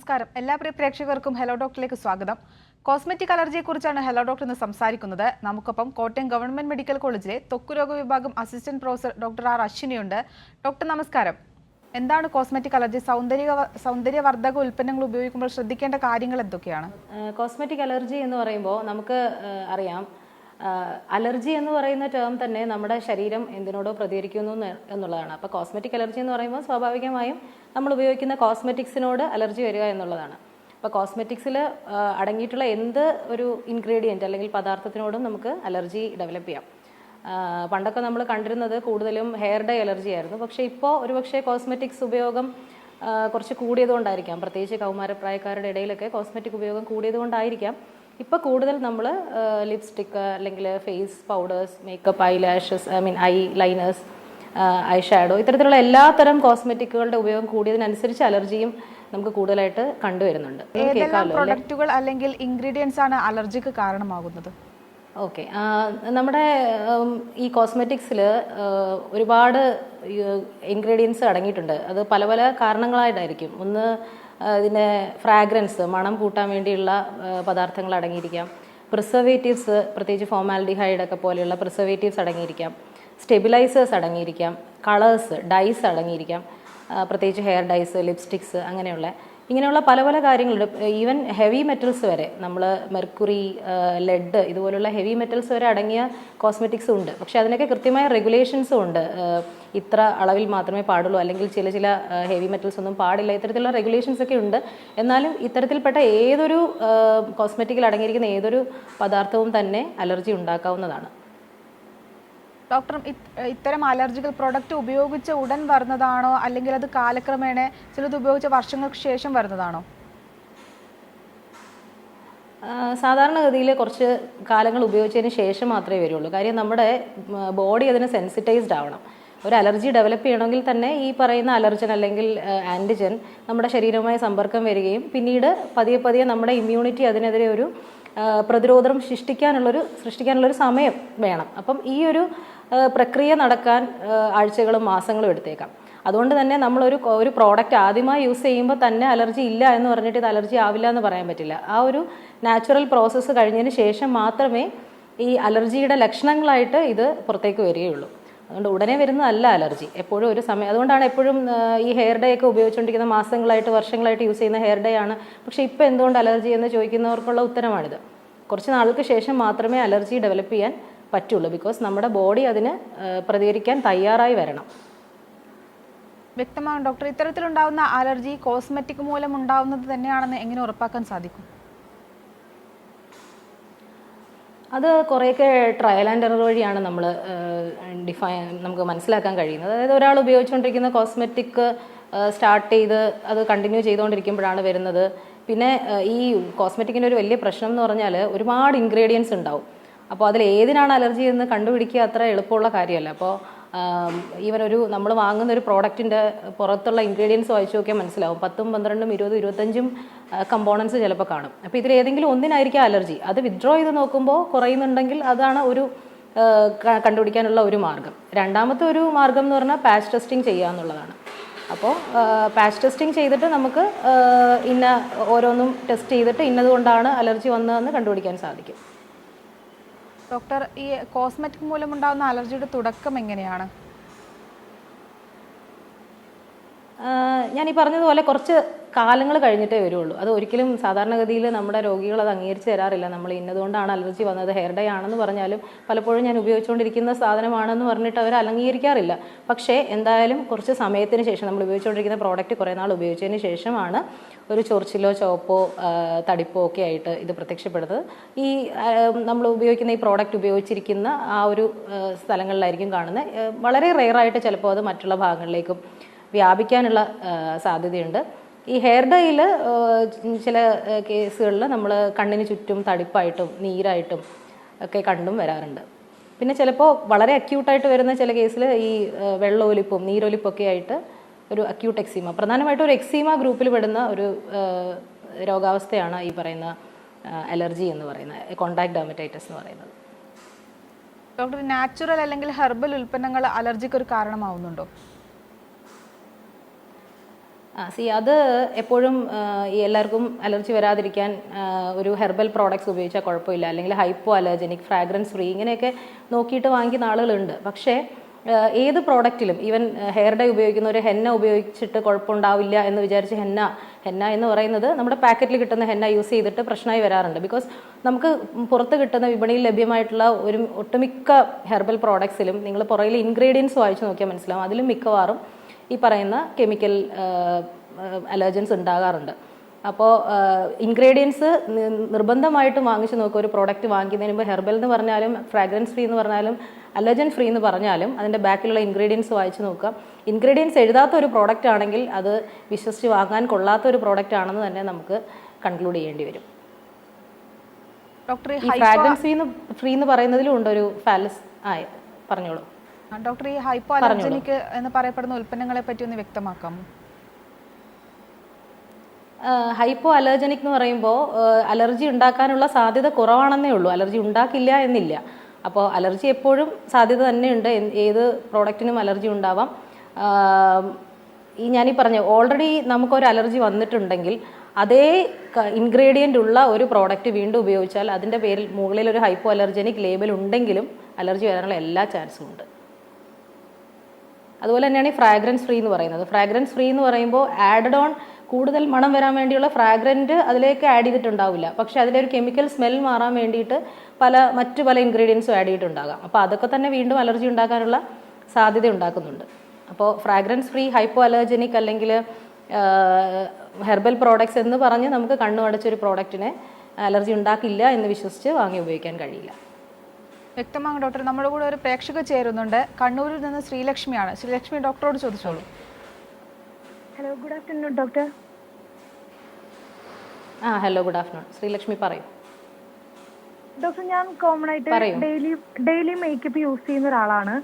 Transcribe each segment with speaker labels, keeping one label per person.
Speaker 1: നമസ്കാരം. എല്ലാ പ്രിയ പ്രേക്ഷകർക്കും ഹലോ ഡോക്ടറിലേക്ക് സ്വാഗതം. കോസ്മെറ്റിക് അലർജിയെക്കുറിച്ചാണ് ഹലോ ഡോക്ടർ ഇന്ന് സംസാരിക്കുന്നത്. നമുക്കൊപ്പം കോട്ടയം ഗവൺമെന്റ് മെഡിക്കൽ കോളേജിലെ ത്വക്കുരോഗ വിഭാഗം അസിസ്റ്റന്റ് പ്രൊഫസർ ഡോക്ടർ ആർ അശ്വിനിയുണ്ട്. ഡോക്ടർ നമസ്കാരം. എന്താണ് കോസ്മെറ്റിക് അലർജി? സൗന്ദര്യവർദ്ധക ഉൽപ്പന്നങ്ങൾ ഉപയോഗിക്കുമ്പോൾ ശ്രദ്ധിക്കേണ്ട കാര്യങ്ങൾ എന്തൊക്കെയാണ്?
Speaker 2: കോസ്മെറ്റിക് അലർജി എന്ന് പറയുമ്പോൾ നമുക്ക് അറിയാം, അലർജി എന്ന് പറയുന്ന ടേം തന്നെ നമ്മുടെ ശരീരം എന്തിനോടോ പ്രതികരിക്കുന്നു എന്നുള്ളതാണ്. അപ്പോൾ കോസ്മെറ്റിക് അലർജി എന്ന് പറയുമ്പോൾ സ്വാഭാവികമായും നമ്മൾ ഉപയോഗിക്കുന്ന കോസ്മെറ്റിക്സിനോട് അലർജി വരിക എന്നുള്ളതാണ്. അപ്പോൾ കോസ്മെറ്റിക്സിൽ അടങ്ങിയിട്ടുള്ള എന്ത് ഒരു ഇൻഗ്രീഡിയൻറ്റ് അല്ലെങ്കിൽ പദാർത്ഥത്തിനോടും നമുക്ക് അലർജി ഡെവലപ്പ് ചെയ്യാം. പണ്ടൊക്കെ നമ്മൾ കണ്ടിരുന്നത് കൂടുതലും ഹെയർ ഡൈ അലർജി ആയിരുന്നു. പക്ഷേ ഇപ്പോൾ ഒരുപക്ഷെ കോസ്മെറ്റിക്സ് ഉപയോഗം കുറച്ച് കൂടിയതുകൊണ്ടായിരിക്കാം, പ്രത്യേകിച്ച് കൗമാരപ്രായക്കാരുടെ ഇടയിലൊക്കെ കോസ്മെറ്റിക് ഉപയോഗം കൂടിയതുകൊണ്ടായിരിക്കാം ഇപ്പോൾ കൂടുതൽ നമ്മൾ ലിപ്സ്റ്റിക്ക് അല്ലെങ്കിൽ face powders, makeup, eye liners, eye shadow, ഇത്തരത്തിലുള്ള എല്ലാത്തരം കോസ്മെറ്റിക്കുകളുടെ ഉപയോഗം കൂടിയതിനനുസരിച്ച് അലർജിയും നമുക്ക് കൂടുതലായിട്ട് കണ്ടുവരുന്നുണ്ട്.
Speaker 1: പ്രൊഡക്റ്റുകൾ അല്ലെങ്കിൽ ഇൻഗ്രീഡിയൻസ് ആണ് അലർജിക്ക് കാരണമാകുന്നത്?
Speaker 2: ഓക്കെ, നമ്മുടെ ഈ കോസ്മെറ്റിക്സിൽ ഒരുപാട് ഇൻഗ്രീഡിയൻസ് അടങ്ങിയിട്ടുണ്ട്. അത് പല പല കാരണങ്ങളായിട്ടായിരിക്കും. ഒന്ന്, ഇതിൻ്റെ ഫ്രാഗ്രൻസ്, മണം കൂട്ടാൻ വേണ്ടിയുള്ള പദാർത്ഥങ്ങൾ അടങ്ങിയിരിക്കാം. പ്രിസർവേറ്റീവ്സ്, പ്രത്യേകിച്ച് ഫോമാൽഡിഹൈഡ് ഒക്കെ പോലെയുള്ള പ്രിസർവേറ്റീവ്സ് അടങ്ങിയിരിക്കാം. സ്റ്റെബിലൈസേഴ്സ് അടങ്ങിയിരിക്കാം. കളേഴ്സ്, ഡൈസ് അടങ്ങിയിരിക്കാം, പ്രത്യേകിച്ച് ഹെയർ ഡൈസ്, ലിപ്സ്റ്റിക്സ്, ഇങ്ങനെയുള്ള പല പല കാര്യങ്ങളുണ്ട്. ഈവൻ ഹെവി മെറ്റൽസ് വരെ, നമ്മൾ മെർക്കുറി, ലെഡ്, ഇതുപോലുള്ള ഹെവി മെറ്റൽസ് വരെ അടങ്ങിയ കോസ്മെറ്റിക്സും ഉണ്ട്. പക്ഷേ അതിനൊക്കെ കൃത്യമായ റെഗുലേഷൻസും ഉണ്ട്. ഇത്ര അളവിൽ മാത്രമേ പാടുള്ളൂ, അല്ലെങ്കിൽ ചില ഹെവി മെറ്റൽസ് ഒന്നും പാടില്ല, ഇത്തരത്തിലുള്ള റെഗുലേഷൻസ് ഒക്കെ ഉണ്ട്. എന്നാലും ഇത്തരത്തിൽപ്പെട്ട ഏതൊരു കോസ്മെറ്റിക്കിൽ അടങ്ങിയിരിക്കുന്ന ഏതൊരു പദാർത്ഥവും തന്നെ അലർജി ഉണ്ടാക്കാവുന്നതാണ്.
Speaker 1: ഡോക്ടർ, ഇത്തരം അലർജികൾ പ്രൊഡക്റ്റ് ഉപയോഗിച്ച ഉടൻ വരുന്നതാണോ, അല്ലെങ്കിൽ അത് കാലക്രമേണ ചിലത് ഉപയോഗിച്ച വർഷങ്ങൾക്ക് ശേഷം വരുന്നതാണോ?
Speaker 2: സാധാരണഗതിയിൽ കുറച്ച് കാലങ്ങൾ ഉപയോഗിച്ചതിന് ശേഷം മാത്രമേ വരുള്ളൂ. കാര്യം നമ്മുടെ ബോഡി അതിന് സെൻസിറ്റൈസ്ഡ് ആവണം. ഒരു അലർജി ഡെവലപ്പ് ചെയ്യണമെങ്കിൽ തന്നെ ഈ പറയുന്ന അലർജൻ അല്ലെങ്കിൽ ആൻറ്റിജൻ നമ്മുടെ ശരീരവുമായി സമ്പർക്കം വരികയും പിന്നീട് പതിയെ പതിയെ നമ്മുടെ ഇമ്മ്യൂണിറ്റി അതിനെതിരെ ഒരു പ്രതിരോധം സൃഷ്ടിക്കാനുള്ളൊരു സമയം വേണം. അപ്പം ഈ ഒരു പ്രക്രിയ നടക്കാൻ ആഴ്ചകളും മാസങ്ങളും എടുത്തേക്കാം. അതുകൊണ്ട് തന്നെ നമ്മളൊരു പ്രോഡക്റ്റ് ആദ്യമായി യൂസ് ചെയ്യുമ്പോൾ തന്നെ അലർജി ഇല്ല എന്ന് പറഞ്ഞിട്ട് ഇത് അലർജി ആവില്ല എന്ന് പറയാൻ പറ്റില്ല. ആ ഒരു നാച്ചുറൽ പ്രോസസ്സ് കഴിഞ്ഞതിന് ശേഷം മാത്രമേ ഈ അലർജിയുടെ ലക്ഷണങ്ങളായിട്ട് ഇത് പുറത്തേക്ക് വരികയുള്ളൂ. അതുകൊണ്ട് ഉടനെ വരുന്നതല്ല അലർജി, എപ്പോഴും ഒരു സമയം. അതുകൊണ്ടാണ് എപ്പോഴും ഈ ഹെയർ ഡേ ഒക്കെ ഉപയോഗിച്ചുകൊണ്ടിരിക്കുന്ന മാസങ്ങളായിട്ട് വർഷങ്ങളായിട്ട് യൂസ് ചെയ്യുന്ന ഹെയർ ഡേ ആണ്. പക്ഷേ ഇപ്പോൾ എന്തുകൊണ്ട് അലർജി എന്ന് ചോദിക്കുന്നവർക്കുള്ള ഉത്തരമാണിത്. കുറച്ച് നാൾക്ക് ശേഷം മാത്രമേ അലർജി ഡെവലപ്പ് ചെയ്യാൻ പറ്റുള്ളൂ. ബിക്കോസ് നമ്മുടെ ബോഡി അതിന് പ്രതികരിക്കാൻ തയ്യാറായി വരണം.
Speaker 1: വ്യക്തമാണ് ഡോക്ടർ. ഇത്തരത്തിലുണ്ടാകുന്ന അലർജി കോസ്മെറ്റിക് മൂലം ഉണ്ടാവുന്നത് തന്നെയാണെന്ന് എങ്ങനെ ഉറപ്പാക്കാൻ സാധിക്കും?
Speaker 2: അത് കുറേയൊക്കെ ട്രയൽ ആൻഡ് എറർ വഴിയാണ് നമുക്ക് മനസ്സിലാക്കാൻ കഴിയുന്നത്. അതായത് ഒരാൾ ഉപയോഗിച്ചുകൊണ്ടിരിക്കുന്ന കോസ്മെറ്റിക് സ്റ്റാർട്ട് ചെയ്ത് അത് കണ്ടിന്യൂ ചെയ്തുകൊണ്ടിരിക്കുമ്പോഴാണ് വരുന്നത്. പിന്നെ ഈ കോസ്മെറ്റിക്കിൻ്റെ ഒരു വലിയ പ്രശ്നം എന്ന് പറഞ്ഞാൽ ഒരുപാട് ഇൻഗ്രീഡിയൻസ് ഉണ്ടാവും. അപ്പോൾ അതിൽ ഏതിനാണ് അലർജി എന്ന് കണ്ടുപിടിക്കുക അത്ര എളുപ്പമുള്ള കാര്യമല്ല. അപ്പോൾ നമ്മൾ വാങ്ങുന്ന ഒരു പ്രോഡക്റ്റിൻ്റെ പുറത്തുള്ള ഇൻഗ്രീഡിയൻസ് വായിച്ചു നോക്കിയാൽ മനസ്സിലാവും. 10, 12, 20, 25 കമ്പോണൻസ് ചിലപ്പോൾ കാണും. അപ്പോൾ ഇതിൽ ഏതെങ്കിലും ഒന്നിനായിരിക്കും അലർജി. അത് വിത്ഡ്രോ ചെയ്ത് നോക്കുമ്പോൾ കുറയുന്നുണ്ടെങ്കിൽ അതാണ് ഒരു കണ്ടുപിടിക്കാനുള്ള ഒരു മാർഗം. രണ്ടാമത്തെ ഒരു മാർഗം എന്ന് പറഞ്ഞാൽ പാച്ച് ടെസ്റ്റിംഗ് ചെയ്യുക എന്നുള്ളതാണ്. അപ്പോൾ പാച്ച് ടെസ്റ്റിംഗ് ചെയ്തിട്ട് നമുക്ക് ഓരോന്നും ടെസ്റ്റ് ചെയ്തിട്ട് ഇന്നതുകൊണ്ടാണ് അലർജി വന്നതെന്ന് കണ്ടുപിടിക്കാൻ സാധിക്കും.
Speaker 1: ഡോക്ടർ, ഈ കോസ്മെറ്റിക് മൂലമുണ്ടാകുന്ന അലർജിയുടെ തുടക്കം എങ്ങനെയാണ്?
Speaker 2: ഞാൻ ഈ പറഞ്ഞതുപോലെ കുറച്ച് കാലങ്ങൾ കഴിഞ്ഞിട്ടേ വരുള്ളൂ. അത് ഒരിക്കലും സാധാരണഗതിയിൽ നമ്മുടെ രോഗികൾ അത് അംഗീകരിച്ച് തരാറില്ല. നമ്മൾ ഇന്നതുകൊണ്ടാണ് അലർജി വന്നത്, ഹെയർ ഡൈ ആണെന്ന് പറഞ്ഞാലും പലപ്പോഴും ഞാൻ ഉപയോഗിച്ചുകൊണ്ടിരിക്കുന്ന സാധനമാണെന്ന് പറഞ്ഞിട്ട് അവർ അംഗീകരിക്കാറില്ല. പക്ഷേ എന്തായാലും കുറച്ച് സമയത്തിന് ശേഷം, നമ്മൾ ഉപയോഗിച്ചുകൊണ്ടിരിക്കുന്ന പ്രോഡക്റ്റ് കുറേ നാൾ ഉപയോഗിച്ചതിന് ശേഷമാണ് ഒരു ചൊറിച്ചിലോ ചുവപ്പോ തടിപ്പോ ഒക്കെ ആയിട്ട് ഇത് പ്രത്യക്ഷപ്പെടുന്നത്. ഈ നമ്മൾ ഉപയോഗിക്കുന്ന ഈ പ്രോഡക്റ്റ് ഉപയോഗിച്ചിരിക്കുന്ന ആ ഒരു സ്ഥലങ്ങളിലായിരിക്കും കാണുന്നത്. വളരെ റെയറായിട്ട് ചിലപ്പോൾ അത് മറ്റുള്ള ഭാഗങ്ങളിലേക്കും വ്യാപിക്കാനുള്ള സാധ്യതയുണ്ട്. ഈ ഹെയർ ഡൈയിൽ ചില കേസുകളിൽ നമ്മൾ കണ്ണിന് ചുറ്റും തടിപ്പായിട്ടും നീരായിട്ടും ഒക്കെ കണ്ടും വരാറുണ്ട്. പിന്നെ ചിലപ്പോൾ വളരെ അക്യൂട്ടായിട്ട് വരുന്ന ചില കേസിൽ ഈ വെള്ളൊലിപ്പും നീരൊലിപ്പൊക്കെ ആയിട്ട് ഒരു അക്യൂട്ട് എക്സീമ, പ്രധാനമായിട്ടും ഒരു എക്സീമ ഗ്രൂപ്പിൽ പെടുന്ന ഒരു രോഗാവസ്ഥയാണ് ഈ പറയുന്ന അലർജി എന്ന് പറയുന്നത്, കോണ്ടാക്ട് ഡെർമറ്റൈറ്റിസ് എന്ന് പറയുന്നത്.
Speaker 1: ഡോക്ടർ, നാച്ചുറൽ അല്ലെങ്കിൽ ഹെർബൽ ഉൽപ്പന്നങ്ങൾ അലർജിക്ക് ഒരു കാരണമാവുന്നുണ്ടോ?
Speaker 2: അത് എപ്പോഴും ഈ എല്ലാവർക്കും അലർജി വരാതിരിക്കാൻ ഒരു ഹെർബൽ പ്രോഡക്ട്സ് ഉപയോഗിച്ചാൽ കുഴപ്പമില്ല, അല്ലെങ്കിൽ ഹൈപ്പോ അലർജനിക്, ഫ്രാഗ്രൻസ് ഫ്രീ ഇങ്ങനെയൊക്കെ നോക്കിയിട്ട് വാങ്ങിക്കുന്ന ആളുകളുണ്ട്. പക്ഷേ ഏത് പ്രോഡക്റ്റിലും ഈവൻ ഹെയർ ഡൈ ഉപയോഗിക്കുന്ന ഒരു ഹെന്ന ഉപയോഗിച്ചിട്ട് കുഴപ്പമുണ്ടാവില്ല എന്ന് വിചാരിച്ച് ഹെന്ന എന്ന് പറയുന്നത് നമ്മുടെ പാക്കറ്റിൽ കിട്ടുന്ന ഹെന്ന യൂസ് ചെയ്തിട്ട് പ്രശ്നമായി വരാറുണ്ട്. ബിക്കോസ് നമുക്ക് പുറത്ത് കിട്ടുന്ന വിപണിയിൽ ലഭ്യമായിട്ടുള്ള ഒട്ടുമിക്ക ഹെർബൽ പ്രോഡക്ട്സിലും നിങ്ങൾ പുറകിൽ ഇൻഗ്രീഡിയൻസ് വായിച്ച് നോക്കിയാൽ മനസ്സിലാവും, അതിലും മിക്കവാറും ഈ പറയുന്ന കെമിക്കൽ അലർജൻസ് ഉണ്ടാകാറുണ്ട്. അപ്പോൾ ഇൻഗ്രീഡിയൻസ് നിർബന്ധമായിട്ടും വാങ്ങിച്ച് നോക്കുക. ഒരു പ്രോഡക്റ്റ് വാങ്ങിക്കുന്നതിന് മുമ്പ് ഹെർബൽ എന്ന് പറഞ്ഞാലും ഫ്രാഗ്രൻസ് ഫ്രീ എന്ന് പറഞ്ഞാലും അലർജൻ ഫ്രീ എന്ന് പറഞ്ഞാലും അതിൻ്റെ ബാക്കിലുള്ള ഇൻഗ്രീഡിയൻസ് വായിച്ച് നോക്കുക. ഇൻഗ്രീഡിയൻസ് എഴുതാത്ത ഒരു പ്രോഡക്റ്റ് ആണെങ്കിൽ അത് വിശ്വസിച്ച് വാങ്ങാൻ കൊള്ളാത്ത ഒരു പ്രോഡക്റ്റ് ആണെന്ന് തന്നെ നമുക്ക് കൺക്ലൂഡ് ചെയ്യേണ്ടി വരും.
Speaker 1: ഡോക്ടർ,
Speaker 2: ഈ ഫ്രാഗ്രൻസ് ഫ്രീ എന്ന് പറയുന്നതിലും ഉണ്ടൊരു ഫാലസ് പറഞ്ഞോളൂ.
Speaker 1: ഡോക്ടർ, ഈ ഹൈപ്പോ അലർജനിക് എന്ന് പറയപ്പെടുന്ന ഉൽപ്പന്നങ്ങളെ പറ്റി ഒന്ന് വ്യക്തമാക്കാമോ?
Speaker 2: ഹൈപ്പോ അലർജനിക് എന്ന് പറയുമ്പോൾ അലർജി ഉണ്ടാക്കാനുള്ള സാധ്യത കുറവാണെന്നേ ഉള്ളൂ, അലർജി ഉണ്ടാക്കില്ല എന്നില്ല. അപ്പോൾ അലർജി എപ്പോഴും സാധ്യത തന്നെയുണ്ട്, ഏത് പ്രോഡക്റ്റിനും അലർജി ഉണ്ടാവാം. ഞാനീ പറഞ്ഞ ഓൾറെഡി നമുക്കൊരു അലർജി വന്നിട്ടുണ്ടെങ്കിൽ അതേ ഇൻഗ്രീഡിയൻ്റ് ഉള്ള ഒരു പ്രോഡക്റ്റ് വീണ്ടും ഉപയോഗിച്ചാൽ അതിൻ്റെ പേരിൽ മുകളിൽ ഒരു ഹൈപ്പോ അലർജനിക് ലേബൽ ഉണ്ടെങ്കിലും അലർജി വരാനുള്ള എല്ലാ ചാൻസും ഉണ്ട്. അതുപോലെ തന്നെയാണ് ഈ ഫ്രാഗ്രൻസ് ഫ്രീ എന്ന് പറയുന്നത്. ഫ്രാഗ്രൻസ് ഫ്രീ എന്ന് പറയുമ്പോൾ ആഡഡ് ഓൺ കൂടുതൽ മണം വരാൻ വേണ്ടിയുള്ള ഫ്രാഗ്രൻറ്റ് അതിലേക്ക് ആഡ് ചെയ്തിട്ടുണ്ടാവില്ല, പക്ഷേ അതിൻ്റെ ഒരു കെമിക്കൽ സ്മെൽ മാറാൻ വേണ്ടിയിട്ട് മറ്റു പല ഇൻഗ്രീഡിയൻസും ആഡ് ചെയ്തിട്ടുണ്ടാകാം. അപ്പോൾ അതൊക്കെ തന്നെ വീണ്ടും അലർജി ഉണ്ടാക്കാനുള്ള സാധ്യത ഉണ്ടാക്കുന്നുണ്ട്. അപ്പോൾ ഫ്രാഗ്രൻസ് ഫ്രീ, ഹൈപ്പോ അലർജനിക് അല്ലെങ്കിൽ ഹെർബൽ പ്രോഡക്ട്സ് എന്ന് പറഞ്ഞ് നമുക്ക് കണ്ണു അടച്ചൊരു പ്രോഡക്റ്റിനെ അലർജി ഉണ്ടാക്കില്ല എന്ന് വിശ്വസിച്ച് വാങ്ങി ഉപയോഗിക്കാൻ കഴിയില്ല.
Speaker 1: വ്യക്തമാകും ഡോക്ടർ. നമ്മുടെ കൂടെ ഒരു പ്രേക്ഷക ചേരുന്നുണ്ട്, കണ്ണൂരിൽ നിന്ന് ശ്രീലക്ഷ്മിയാണ്. ശ്രീലക്ഷ്മി, ഡോക്ടറോട് ചോദിച്ചോളൂ.
Speaker 3: Hello, good afternoon doctor.
Speaker 2: Hello, good afternoon. Sreelakshmi പറയൂ.
Speaker 3: ഡോക്ടർ, ഞാൻ കോമൺ ആയിട്ട് ഡെയിലി മേക്കപ്പ് യൂസ് ചെയ്യുന്ന ഒരാളാണ്.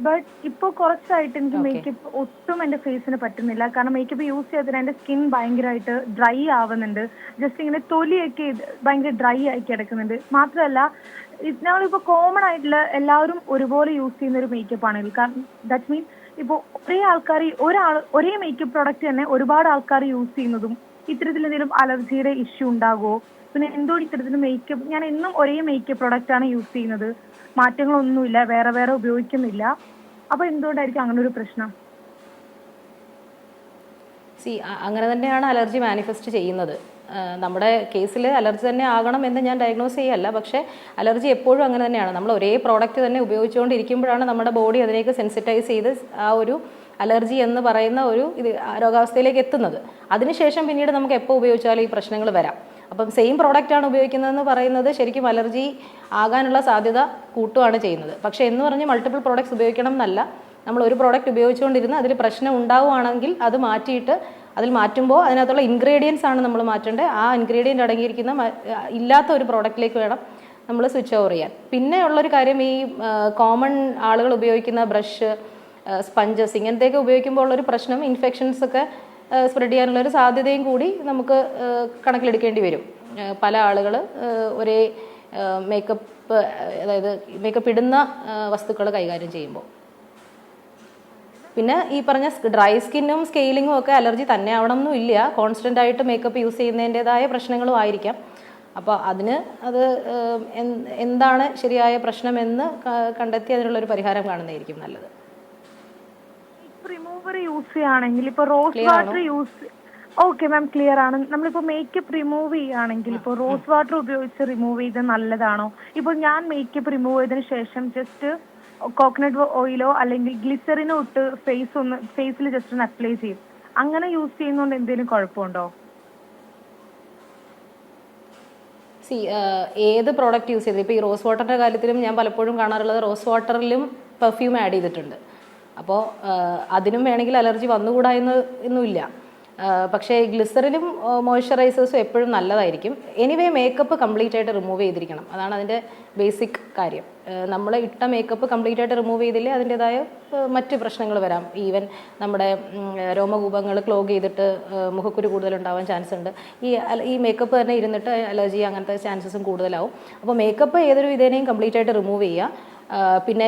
Speaker 3: ബട്ട് ഇപ്പോൾ കുറച്ചായിട്ട് എനിക്ക് മേക്കപ്പ് ഒട്ടും എൻ്റെ ഫേസിന് പറ്റുന്നില്ല. കാരണം മേക്കപ്പ് യൂസ് ചെയ്തതിന് എൻ്റെ സ്കിൻ ഭയങ്കരമായിട്ട് ഡ്രൈ ആവുന്നുണ്ട്. ജസ്റ്റ് ഇങ്ങനെ തൊലിയൊക്കെ ഭയങ്കര ഡ്രൈ ആയി കിടക്കുന്നുണ്ട്. മാത്രമല്ല, ഞങ്ങളിപ്പോൾ കോമൺ ആയിട്ടുള്ള എല്ലാവരും ഒരുപോലെ യൂസ് ചെയ്യുന്ന ഒരു മേക്കപ്പ് ആണ്. കാരണം ദാറ്റ് മീൻ ഇപ്പോൾ ഒരേ മേക്കപ്പ് പ്രോഡക്റ്റ് തന്നെ ഒരുപാട് ആൾക്കാർ യൂസ് ചെയ്യുന്നതും ഇത്തരത്തിൽ എന്തെങ്കിലും അലർജിയുടെ ഇഷ്യൂ ഉണ്ടാകുമോ? പിന്നെ എന്തുകൊണ്ട് ഇത്തരത്തിൽ മേക്കപ്പ്, ഞാൻ എന്നും ഒരേ മേക്കപ്പ് പ്രോഡക്റ്റ് ആണ് യൂസ് ചെയ്യുന്നത്, മാറ്റങ്ങളൊന്നുമില്ല, വേറെ ഉപയോഗിക്കുന്നില്ല. അപ്പോൾ എന്തുകൊണ്ടായിരിക്കും അങ്ങനെ ഒരു പ്രശ്നം?
Speaker 2: അങ്ങനെ തന്നെയാണ് അലർജി മാനിഫെസ്റ്റ് ചെയ്യുന്നത്. നമ്മുടെ കേസിൽ അലർജി തന്നെ ആകണം എന്ന് ഞാൻ ഡയഗ്നോസ് ചെയ്യല്ല, പക്ഷേ അലർജി എപ്പോഴും അങ്ങനെ തന്നെയാണ്. നമ്മൾ ഒരേ പ്രോഡക്റ്റ് തന്നെ ഉപയോഗിച്ചുകൊണ്ടിരിക്കുമ്പോഴാണ് നമ്മുടെ ബോഡി അതിലേക്ക് സെൻസിറ്റൈസ് ചെയ്ത് ആ ഒരു അലർജി എന്ന് പറയുന്ന ഒരു രോഗാവസ്ഥയിലേക്ക് എത്തുന്നത്. അതിനുശേഷം പിന്നീട് നമുക്ക് എപ്പോൾ ഉപയോഗിച്ചാലും ഈ പ്രശ്നങ്ങൾ വരാം. അപ്പം സെയിം പ്രോഡക്റ്റാണ് ഉപയോഗിക്കുന്നതെന്ന് പറയുന്നത് ശരിക്കും അലർജി ആകാനുള്ള സാധ്യത കൂട്ടുകയാണ് ചെയ്യുന്നത്. പക്ഷേ എന്ന് പറഞ്ഞ് മൾട്ടിപ്പിൾ പ്രോഡക്ട്സ് ഉപയോഗിക്കണം എന്നല്ല. നമ്മൾ ഒരു പ്രോഡക്റ്റ് ഉപയോഗിച്ചുകൊണ്ടിരുന്ന് അതിൽ പ്രശ്നം ഉണ്ടാവുകയാണെങ്കിൽ അത് മാറ്റിയിട്ട് അതിൽ മാറ്റുമ്പോൾ അതിനകത്തുള്ള ഇൻഗ്രീഡിയൻസ് ആണ് നമ്മൾ മാറ്റേണ്ടത്. ആ ഇൻഗ്രീഡിയൻ്റ് അടങ്ങിയിരിക്കുന്ന ഇല്ലാത്ത ഒരു പ്രോഡക്റ്റിലേക്ക് വേണം നമ്മൾ സ്വിച്ച് ഓവർ ചെയ്യാൻ. പിന്നെ ഉള്ളൊരു കാര്യം, ഈ കോമൺ ആളുകൾ ഉപയോഗിക്കുന്ന ബ്രഷ്, സ്പഞ്ചസ് ഇങ്ങനത്തെയൊക്കെ ഉപയോഗിക്കുമ്പോൾ ഉള്ളൊരു പ്രശ്നം, ഇൻഫെക്ഷൻസ് ഒക്കെ സ്പ്രെഡ് ചെയ്യാനുള്ളൊരു സാധ്യതയും കൂടി നമുക്ക് കണക്കിലെടുക്കേണ്ടി വരും. പല ആളുകൾ ഒരേ മേക്കപ്പ്, അതായത് മേക്കപ്പ് ഇടുന്ന വസ്തുക്കൾ കൈകാര്യം ചെയ്യുമ്പോൾ. പിന്നെ ഈ പറഞ്ഞ ഡ്രൈ സ്കിന്നും സ്കെയിലിങ്ങും ഒക്കെ അലർജി തന്നെ ആവണമെന്നും ഇല്ല. കോൺസ്റ്റൻ്റ് ആയിട്ട് മേക്കപ്പ് യൂസ് ചെയ്യുന്നതിൻ്റെതായ പ്രശ്നങ്ങളും ആയിരിക്കാം. അപ്പോൾ അത് എന്താണ് ശരിയായ പ്രശ്നമെന്ന് കണ്ടെത്തി അതിനുള്ളൊരു പരിഹാരം കാണുന്നതായിരിക്കും നല്ലത്.
Speaker 3: റിമൂവർ യൂസ് ചെയ്യുകയാണെങ്കിൽ ഇപ്പോൾ rose water okay ma'am, clear ആണ്. നമ്മളിപ്പോൾ മേക്കപ്പ് റിമൂവ് ചെയ്യുകയാണെങ്കിൽ ഇപ്പോൾ റോസ് വാട്ടർ ഉപയോഗിച്ച് റിമൂവ് ചെയ്ത് നല്ലതാണോ? ഇപ്പോൾ ഞാൻ മേക്കപ്പ് റിമൂവ് ചെയ്തതിന് ശേഷം ജസ്റ്റ് കോക്കനട്ട് ഓയിലോ അല്ലെങ്കിൽ ഗ്ലിസറിനോ ഇട്ട് ഫേസിൽ ജസ്റ്റ് ഒന്ന് അപ്ലൈ ചെയ്യും. അങ്ങനെ യൂസ് ചെയ്യുന്നതുകൊണ്ട് എന്തെങ്കിലും കുഴപ്പമുണ്ടോ?
Speaker 2: ഏത് പ്രോഡക്റ്റ് യൂസ് ചെയ്ത്, ഇപ്പോൾ ഈ റോസ് വാട്ടറിൻ്റെ കാര്യത്തിലും ഞാൻ പലപ്പോഴും കാണാറുള്ളത് റോസ് വാട്ടറിലും പെർഫ്യൂം ആഡ് ചെയ്തിട്ടുണ്ട്. അപ്പോൾ അതിനും വേണമെങ്കിൽ അലർജി വന്നുകൂടാ എന്നുമില്ല. പക്ഷേ ഗ്ലിസറിനും മോയ്സ്ചറൈസേഴ്സും എപ്പോഴും നല്ലതായിരിക്കും. എനിവേ മേക്കപ്പ് കംപ്ലീറ്റ് ആയിട്ട് റിമൂവ് ചെയ്തിരിക്കണം, അതാണ് അതിൻ്റെ ബേസിക് കാര്യം. നമ്മൾ ഇട്ട മേക്കപ്പ് കംപ്ലീറ്റ് ആയിട്ട് റിമൂവ് ചെയ്തില്ലേ അതിൻ്റെതായ മറ്റ് പ്രശ്നങ്ങൾ വരാം. ഈവൻ നമ്മുടെ രോമകൂപങ്ങൾ ക്ലോഗ് ചെയ്തിട്ട് മുഖക്കുരു കൂടുതലുണ്ടാവാൻ ചാൻസ് ഉണ്ട്. ഈ മേക്കപ്പ് തന്നെ ഇരുന്നിട്ട് അലർജി അങ്ങനത്തെ ചാൻസസും കൂടുതലാവും. അപ്പോൾ മേക്കപ്പ് ഏതൊരു വിധേനയും കംപ്ലീറ്റ് ആയിട്ട് റിമൂവ് ചെയ്യുക. പിന്നെ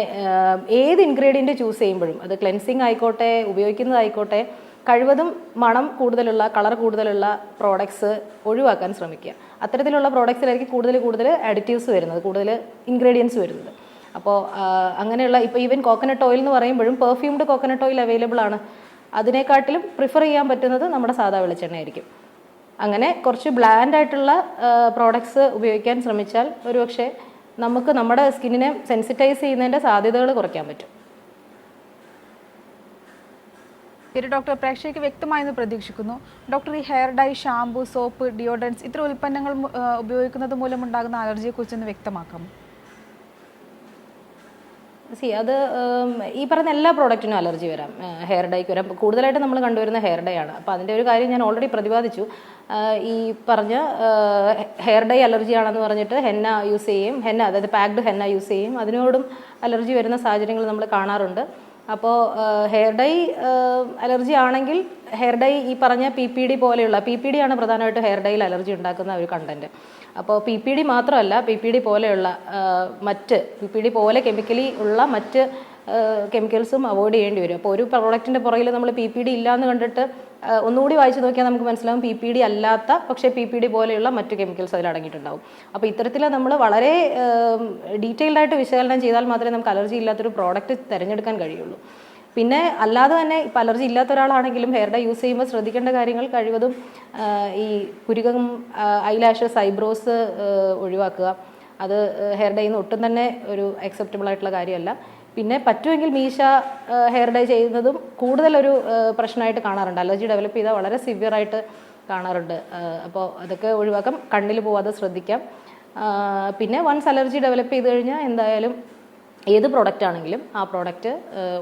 Speaker 2: ഏത് ഇൻഗ്രീഡിയൻറ്റ് ചൂസ് ചെയ്യുമ്പോഴും, അത് ക്ലെൻസിങ് ആയിക്കോട്ടെ ഉപയോഗിക്കുന്നതായിക്കോട്ടെ, കഴിവതും മണം കൂടുതലുള്ള കളർ കൂടുതലുള്ള പ്രോഡക്ട്സ് ഒഴിവാക്കാൻ ശ്രമിക്കുക. അത്തരത്തിലുള്ള പ്രോഡക്ട്സിലായിരിക്കും കൂടുതൽ അഡിറ്റീവ്സ് വരുന്നത്, കൂടുതൽ ഇൻഗ്രീഡിയൻസ് വരുന്നത്. അപ്പോൾ അങ്ങനെയുള്ള ഇപ്പോൾ ഈവൻ കോക്കനട്ട് ഓയിൽ എന്ന് പറയുമ്പോഴും പെർഫ്യൂംഡ് കോക്കനട്ട് ഓയിൽ അവൈലബിൾ ആണ്. അതിനെക്കാട്ടിലും പ്രിഫർ ചെയ്യാൻ പറ്റുന്നത് നമ്മുടെ സാധാ വെളിച്ചെണ്ണയായിരിക്കും. അങ്ങനെ കുറച്ച് ബ്ലാൻഡ് ആയിട്ടുള്ള പ്രോഡക്ട്സ് ഉപയോഗിക്കാൻ ശ്രമിച്ചാൽ ഒരുപക്ഷെ നമുക്ക് നമ്മുടെ സ്കിന്നിനെ സെൻസിറ്റൈസ് ചെയ്യുന്നതിൻ്റെ സാധ്യതകൾ കുറയ്ക്കാൻ പറ്റും.
Speaker 1: ഡോക്ടർ, പ്രേക്ഷകർക്ക് വ്യക്തമായെന്ന് പ്രതീക്ഷിക്കുന്നു. ഡോക്ടർ, ഈ hair dye, shampoo, soap, deodorants ഇത്തരം ഉൽപ്പന്നങ്ങൾ ഉപയോഗിക്കുന്നത് മൂലമുണ്ടാകുന്ന അലർജിയെക്കുറിച്ചൊന്ന് വ്യക്തമാക്കാമോ?
Speaker 2: അത് ഈ പറയുന്ന എല്ലാ പ്രോഡക്റ്റിനും അലർജി വരാം, ഹെയർ ഡൈക്ക് വരാം. കൂടുതലായിട്ട് നമ്മൾ കണ്ടുവരുന്ന ഹെയർ ഡൈ ആണ്. അപ്പോൾ അതിൻ്റെ ഒരു കാര്യം ഞാൻ ഓൾറെഡി പ്രതിപാദിച്ചു. ഈ പറഞ്ഞ ഹെയർ ഡൈ അലർജി ആണെന്ന് പറഞ്ഞിട്ട് ഹെന്ന യൂസ് ചെയ്യും, അതായത് പാക്ഡ് ഹെന്ന യൂസ് ചെയ്യും. അതിനോടും അലർജി വരുന്ന സാഹചര്യങ്ങൾ നമ്മൾ കാണാറുണ്ട്. അപ്പോൾ ഹെയർ ഡൈ അലർജി ആണെങ്കിൽ ഹെയർ ഡൈ ഈ പറഞ്ഞ PPD പോലെയുള്ള PPD ആണ് പ്രധാനമായിട്ട് ഹെയർ ഡൈയിൽ അലർജി ഉണ്ടാക്കുന്ന ഒരു കണ്ടന്റ്. അപ്പോൾ PPD മാത്രമല്ല, PPD പോലെയുള്ള PPD പോലെ കെമിക്കലി ഉള്ള മറ്റ് കെമിക്കൽസും അവോയ്ഡ് ചെയ്യേണ്ടി വരും. അപ്പോൾ ഒരു പ്രോഡക്റ്റിൻ്റെ പുറകിൽ നമ്മൾ PPD ഇല്ലയെന്ന് കണ്ടിട്ട് ഒന്നുകൂടി വായിച്ച് നോക്കിയാൽ നമുക്ക് മനസ്സിലാവും PPD അല്ലാത്ത പക്ഷേ PPD പോലെയുള്ള മറ്റ് കെമിക്കൽസ് അതിൽ അടങ്ങിയിട്ടുണ്ടാവും. അപ്പോൾ ഇത്തരത്തിൽ നമ്മൾ വളരെ ഡീറ്റെയിൽഡ് ആയിട്ട് വിശകലനം ചെയ്താൽ മാത്രമേ നമുക്ക് അലർജി ഇല്ലാത്തൊരു പ്രോഡക്റ്റ് തിരഞ്ഞെടുക്കാൻ കഴിയുള്ളൂ. പിന്നെ അല്ലാതെ തന്നെ ഇപ്പം അലർജി ഇല്ലാത്ത ഒരാളാണെങ്കിലും ഹെയർ ഡൈ യൂസ് ചെയ്യുമ്പോൾ ശ്രദ്ധിക്കേണ്ട കാര്യങ്ങൾ കഴിവതും ഈ പുരികം, ഐലാഷസ്, ഐബ്രോസ് ഒഴിവാക്കുക. അത് ഹെയർ ഡൈയിൽ നിന്ന് ഒട്ടും തന്നെ ഒരു അക്സെപ്റ്റബിൾ ആയിട്ടുള്ള കാര്യമല്ല. പിന്നെ പറ്റുമെങ്കിൽ മീശ ഹെയർ ഡൈ ചെയ്യുന്നതും കൂടുതലൊരു പ്രശ്നമായിട്ട് കാണാറുണ്ട്. അലർജി ഡെവലപ്പ് ചെയ്താൽ വളരെ സിവിയറായിട്ട് കാണാറുണ്ട്. അപ്പോൾ അതൊക്കെ ഒഴിവാക്കാം, കണ്ണിൽ പോവാതെ ശ്രദ്ധിക്കാം. പിന്നെ വൺസ് അലർജി ഡെവലപ്പ് ചെയ്ത് കഴിഞ്ഞാൽ എന്തായാലും ഏത് പ്രോഡക്റ്റ് ആണെങ്കിലും ആ പ്രോഡക്റ്റ്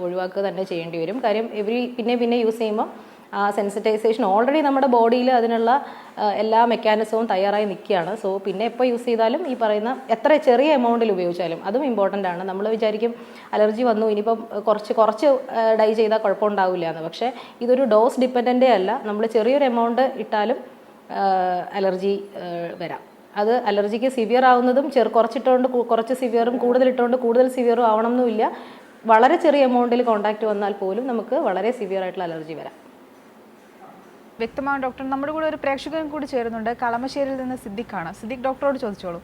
Speaker 2: ഒഴിവാക്കുക തന്നെ ചെയ്യേണ്ടി വരും. കാര്യം പിന്നെ യൂസ് ചെയ്യുമ്പോൾ ആ സെൻസിറ്റൈസേഷൻ ഓൾറെഡി നമ്മുടെ ബോഡിയിൽ അതിനുള്ള എല്ലാ മെക്കാനിസവും തയ്യാറായി നിൽക്കുകയാണ്. സോ പിന്നെ എപ്പോൾ യൂസ് ചെയ്താലും ഈ പറയുന്ന എത്ര ചെറിയ എമൗണ്ടിൽ ഉപയോഗിച്ചാലും അതും ഇമ്പോർട്ടൻ്റ് ആണ്. നമ്മൾ വിചാരിക്കും അലർജി വന്നു ഇനിയിപ്പം കുറച്ച് ഡൈ ചെയ്താൽ കുഴപ്പമുണ്ടാവില്ല എന്ന്. പക്ഷേ ഇതൊരു ഡോസ് ഡിപ്പെൻഡൻ്റേ അല്ല. നമ്മൾ ചെറിയൊരു എമൗണ്ട് ഇട്ടാലും അലർജി വരാം. അത് അലർജിക്ക് സിവിയർ ആവുന്നതും കുറച്ചിട്ടുകൊണ്ട് കുറച്ച് സിവിയറും കൂടുതലിട്ടുകൊണ്ട് കൂടുതൽ സിവിയറും ആവണമെന്നില്ല. വളരെ ചെറിയ എമൗണ്ടിൽ കോണ്ടാക്ട് വന്നാൽ പോലും നമുക്ക് വളരെ സിവിയർ ആയിട്ടുള്ള അലർജി വരാം.
Speaker 1: വ്യക്തമാണ് ഡോക്ടർ. നമ്മുടെ കൂടെ ഒരു പ്രേക്ഷകൻ കൂടി ചേരുന്നുണ്ട്, കളമശ്ശേരിയിൽ നിന്ന് സിദ്ദിഖാണ്. സിദ്ദിഖ്, ഡോക്ടറോട് ചോദിച്ചോളൂ.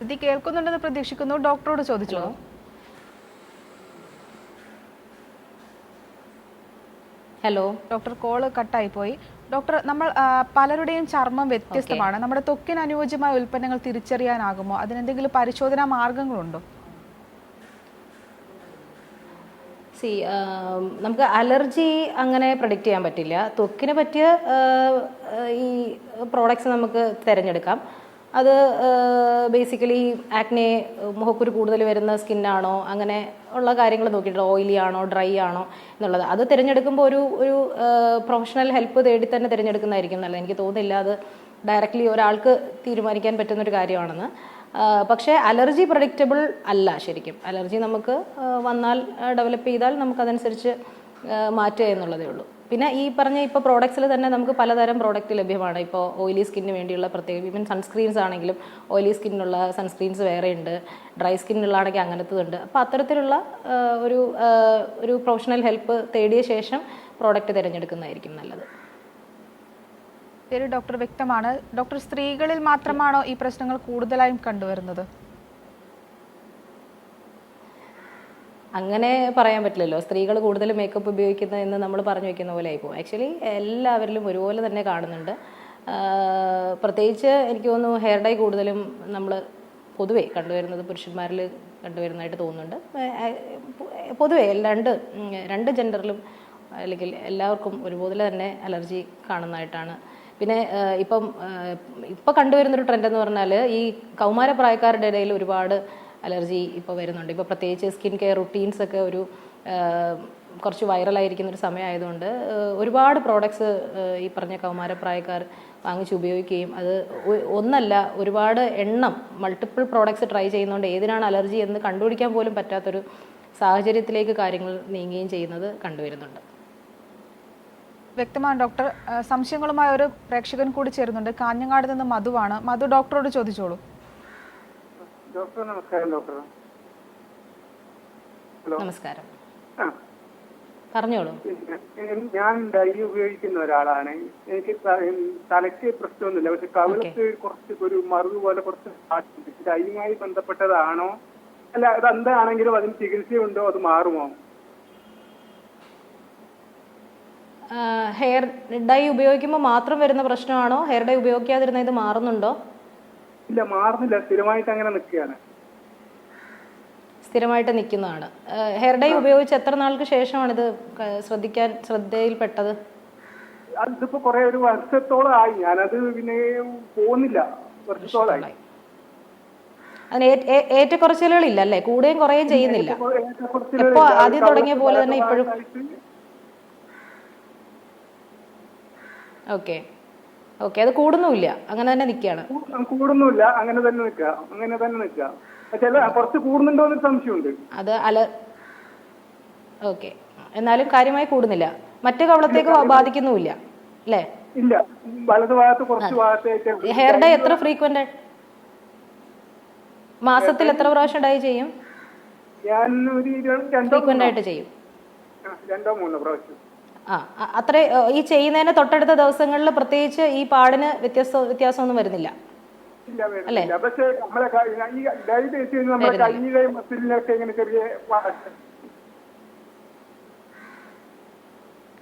Speaker 1: സിദ്ദിഖ് കേൾക്കുന്നുണ്ടെന്ന് പ്രതീക്ഷിക്കുന്നു, ഡോക്ടറോട് ചോദിച്ചോളൂ.
Speaker 2: ഹലോ
Speaker 1: ഡോക്ടർ, കോള് കട്ടായി പോയി. ഡോക്ടർ, നമ്മൾ പലരുടെയും ചർമ്മം വ്യത്യസ്തമാണ്. നമ്മുടെ ത്വക്കിന് അനുയോജ്യമായ ഉൽപ്പന്നങ്ങൾ തിരിച്ചറിയാനാകുമോ? അതിനെന്തെങ്കിലും പരിശോധനാ മാർഗങ്ങളുണ്ടോ?
Speaker 2: നമുക്ക് അലർജി അങ്ങനെ പ്രഡിക്റ്റ് ചെയ്യാൻ പറ്റില്ല. ത്വക്കിന് പറ്റിയ ഈ പ്രോഡക്ട്സ് നമുക്ക് തിരഞ്ഞെടുക്കാം. അത് ബേസിക്കലി ആക്നെ, മുഖക്കുരു കൂടുതൽ വരുന്ന സ്കിന്നാണോ, അങ്ങനെ ഉള്ള കാര്യങ്ങൾ നോക്കിയിട്ട് ഓയിലി ആണോ ഡ്രൈ ആണോ എന്നുള്ളത് അത് തിരഞ്ഞെടുക്കുമ്പോൾ ഒരു പ്രൊഫഷണൽ ഹെൽപ്പ് തേടി തന്നെ തിരഞ്ഞെടുക്കുന്നതായിരിക്കും നല്ലത്. എനിക്ക് തോന്നുന്നില്ല അത് ഡയറക്റ്റ്ലി ഒരാൾക്ക് തീരുമാനിക്കാൻ പറ്റുന്നൊരു കാര്യമാണെന്ന്. പക്ഷേ അലർജി പ്രഡിക്റ്റബിൾ അല്ല. ശരിക്കും അലർജി നമുക്ക് വന്നാൽ ഡെവലപ്പ് ചെയ്താൽ നമുക്കതനുസരിച്ച് മാറ്റുക എന്നുള്ളതേ ഉള്ളൂ. പിന്നെ ഈ പറഞ്ഞ ഇപ്പോൾ പ്രോഡക്ട്സിൽ തന്നെ നമുക്ക് പലതരം പ്രോഡക്റ്റ് ലഭ്യമാണ്. ഇപ്പോൾ ഓയിലി സ്കിന്നിന് വേണ്ടിയുള്ള പ്രത്യേകം ഈവൻ സൺസ്ക്രീൻസ് ആണെങ്കിലും ഓയിലി സ്കിന്നിനുള്ള സൺസ്ക്രീൻസ് വേറെയുണ്ട്, ഡ്രൈ സ്കിന്നിനുള്ളതാണെങ്കിൽ അങ്ങനത്തതുണ്ട്. അപ്പോൾ അത്തരത്തിലുള്ള ഒരു പ്രൊഫഷണൽ ഹെൽപ്പ് തേടിയ ശേഷം പ്രോഡക്റ്റ് തിരഞ്ഞെടുക്കുന്നതായിരിക്കും നല്ലത്.
Speaker 1: ശരി ഡോക്ടർ, വ്യക്തമാണ്. ഡോക്ടർ, സ്ത്രീകളിൽ മാത്രമാണോ ഈ പ്രശ്നങ്ങൾ കൂടുതലായും കണ്ടുവരുന്നത്?
Speaker 2: അങ്ങനെ പറയാൻ പറ്റില്ലല്ലോ. സ്ത്രീകൾ കൂടുതൽ മേക്കപ്പ് ഉപയോഗിക്കുന്നതെന്ന് നമ്മൾ പറഞ്ഞു വയ്ക്കുന്ന പോലെ ആയിപ്പോകും. ആക്ച്വലി എല്ലാവരിലും ഒരുപോലെ തന്നെ കാണുന്നുണ്ട്. പ്രത്യേകിച്ച് എനിക്ക് തോന്നുന്നു ഹെയർ ഡൈ കൂടുതലും നമ്മൾ പൊതുവെ കണ്ടുവരുന്നത് പുരുഷന്മാരിൽ കണ്ടുവരുന്നതായിട്ട് തോന്നുന്നുണ്ട്. പൊതുവെ രണ്ട് ജെൻഡറിലും അല്ലെങ്കിൽ എല്ലാവർക്കും ഒരുപോലെ തന്നെ അലർജി കാണുന്നതായിട്ടാണ്. പിന്നെ ഇപ്പം കണ്ടുവരുന്നൊരു ട്രെൻഡ് എന്ന് പറഞ്ഞാൽ ഈ കൗമാരപ്രായക്കാരുടെ ഇടയിൽ ഒരുപാട് അലർജി ഇപ്പോൾ വരുന്നുണ്ട്. ഇപ്പോൾ പ്രത്യേകിച്ച് സ്കിൻ കെയർ റുട്ടീൻസൊക്കെ കുറച്ച് വൈറലായിരിക്കുന്നൊരു സമയമായതുകൊണ്ട് ഒരുപാട് പ്രോഡക്ട്സ് ഈ പറഞ്ഞ കൗമാരപ്രായക്കാർ വാങ്ങിച്ച് ഉപയോഗിക്കുകയും അത് ഒന്നല്ല ഒരുപാട് മൾട്ടിപ്പിൾ പ്രോഡക്ട്സ് ട്രൈ ചെയ്യുന്നതുകൊണ്ട് ഏതിനാണ് അലർജി എന്ന് കണ്ടുപിടിക്കാൻ പോലും പറ്റാത്തൊരു സാഹചര്യത്തിലേക്ക് കാര്യങ്ങൾ നീങ്ങുകയും ചെയ്യുന്നത് കണ്ടുവരുന്നുണ്ട്.
Speaker 1: വ്യക്തമാണ് ഡോക്ടർ. സംശയങ്ങളുമായ ഒരു പ്രേക്ഷകൻ കൂടി ചേരുന്നുണ്ട്. കാഞ്ഞങ്ങാട് നിന്ന് മധുവാണ്. മധു, ഡോക്ടറോട് ചോദിച്ചോളൂ.
Speaker 4: ഡോക്ടർ നമസ്കാരം. Doctor hello.
Speaker 2: നമസ്കാരം,
Speaker 4: ആ
Speaker 2: പറഞ്ഞോളൂ.
Speaker 4: ഞാൻ ഡൈലി ഉപയോഗിക്കുന്ന ഒരാളാണ്. എനിക്ക് തലയ്ക്ക് പ്രശ്നമൊന്നുമില്ല, പക്ഷെ കവിളത്ത് കുറച്ച് ഒരു മറുക് പോലെ കുറച്ച് ഡൈയുമായി ബന്ധപ്പെട്ടതാണോ അല്ല അത് എന്താണെങ്കിലും അതിന് ചികിത്സയുണ്ടോ, അത് മാറുമോ?
Speaker 2: ഹെയർ ഡൈ ഉപയോഗിക്കുമ്പോൾ മാത്രം വരുന്ന പ്രശ്നമാണോ, ഹെയർ ഡൈ ഉപയോഗിക്കാതിരുന്ന ഇത് മാറുന്നുണ്ടോ?
Speaker 4: ഇല്ല, മാറുന്നില്ല, സ്ഥിരമായിട്ട് അങ്ങനെ നിൽക്കുകയാണ്.
Speaker 2: സ്ഥിരമായിട്ട് നിൽക്കുന്നതാണ്. ഹെയർ ഡൈ ഉപയോഗിച്ച് എത്ര നാൾക്ക് ശേഷമാണ് ഇത് ശ്രദ്ധയിൽപ്പെട്ടത്?
Speaker 4: അതിപ്പോ കുറെ ഒരു വർഷത്തോളം ആയി, ഞാനത് പിന്നെ പോകുന്നില്ല, വർഷത്തോളായി.
Speaker 2: അതിന് ഏറ്റക്കുറച്ചിലുകളില്ല അല്ലേ, കൂടുകയും കുറയുകയും ചെയ്യുന്നില്ല. എപ്പോ ആദ്യം തുടങ്ങിയ പോലെ തന്നെ ഇപ്പോഴും? ഓക്കെ ഓക്കെ, അത് കൂടുന്നുമില്ല, അങ്ങനെ തന്നെ നിൽക്കുകയാണ്.
Speaker 4: കൂടുന്നില്ല, അങ്ങനെ തന്നെ നിൽക്കുക. പക്ഷെ കുറച്ച് കൂടുന്നുണ്ടോ എന്ന് സംശയമുണ്ട്.
Speaker 2: അത് ഓക്കെ, എന്നാലും കാര്യമായി കൂടുന്നില്ല. മറ്റു കവളത്തേക്ക് ബാധിക്കുന്നുമില്ല അല്ലേ?
Speaker 4: ഇല്ല, വലത് ഭാഗത്ത് കുറച്ച് ഭാഗത്തേക്ക്.
Speaker 2: ഹെയർ ഡൈ എത്ര ഫ്രീക്വന്റ്, മാസത്തിൽ എത്ര പ്രാവശ്യം ഡൈ ചെയ്യും?
Speaker 4: ഞാൻ ഒരു
Speaker 2: ഫ്രീക്വന്റ് ആയിട്ട് ചെയ്യും,
Speaker 4: 2-3 പ്രാവശ്യം.
Speaker 2: അത്ര. ഈ ചെയ്യുന്നതിന് തൊട്ടടുത്ത ദിവസങ്ങളിൽ പ്രത്യേകിച്ച് ഈ പാടിന് വ്യത്യാസമൊന്നും വരുന്നില്ല അല്ലേ?
Speaker 4: പക്ഷേ നമ്മളെ കൈയിലെ മസിലിനൊക്കെ ഇങ്ങനെ ചെറിയ